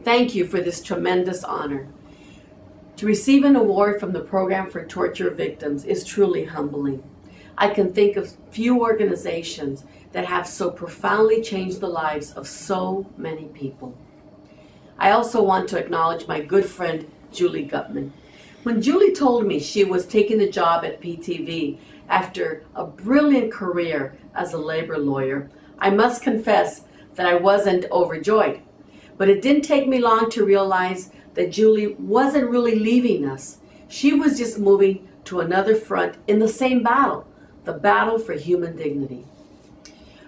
Thank you for this tremendous honor. To receive an award from the Program for Torture Victims is truly humbling. I can think of few organizations that have so profoundly changed the lives of so many people. I also want to acknowledge my good friend, Julie Gutman. When Julie told me she was taking a job at PTV after a brilliant career as a labor lawyer, I must confess that I wasn't overjoyed. But it didn't take me long to realize that Julie wasn't really leaving us. She was just moving to another front in the same battle, the battle for human dignity.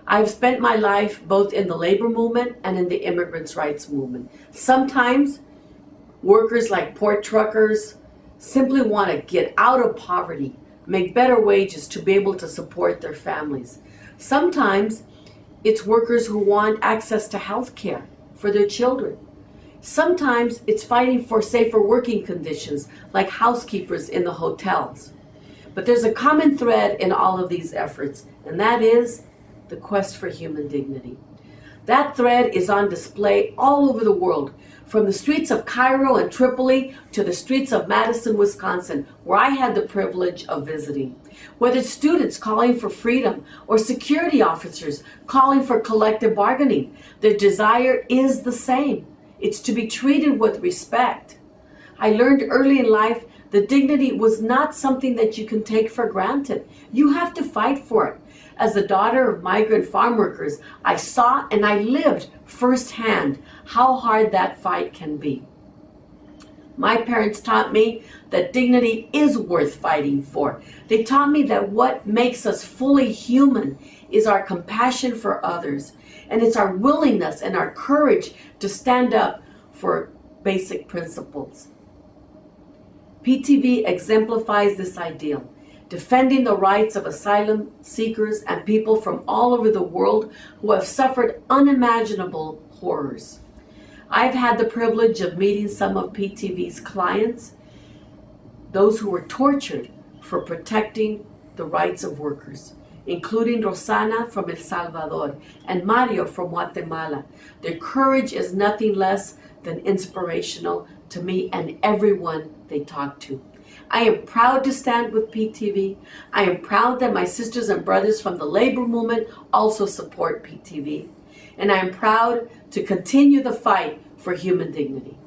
I've spent my life both in the labor movement and in the immigrants' rights movement. Sometimes workers like port truckers simply want to get out of poverty, make better wages to be able to support their families. Sometimes it's workers who want access to health care for their children. Sometimes it's fighting for safer working conditions like housekeepers in the hotels. But there's a common thread in all of these efforts, and that is the quest for human dignity. That thread is on display all over the world, from the streets of Cairo and Tripoli to the streets of Madison, Wisconsin, where I had the privilege of visiting. Whether it's students calling for freedom or security officers calling for collective bargaining, their desire is the same. It's to be treated with respect. I learned early in life that dignity was not something that you can take for granted. You have to fight for it. As the daughter of migrant farm workers, I saw and I lived firsthand how hard that fight can be. My parents taught me that dignity is worth fighting for. They taught me that what makes us fully human is our compassion for others, and it's our willingness and our courage to stand up for basic principles. PTV exemplifies this ideal, defending the rights of asylum seekers and people from all over the world who have suffered unimaginable horrors. I've had the privilege of meeting some of PTV's clients, those who were tortured for protecting the rights of workers, including Rosana from El Salvador and Mario from Guatemala. Their courage is nothing less than inspirational to me and everyone they talk to. I am proud to stand with PTV. I am proud that my sisters and brothers from the labor movement also support PTV. And I am proud to continue the fight for human dignity.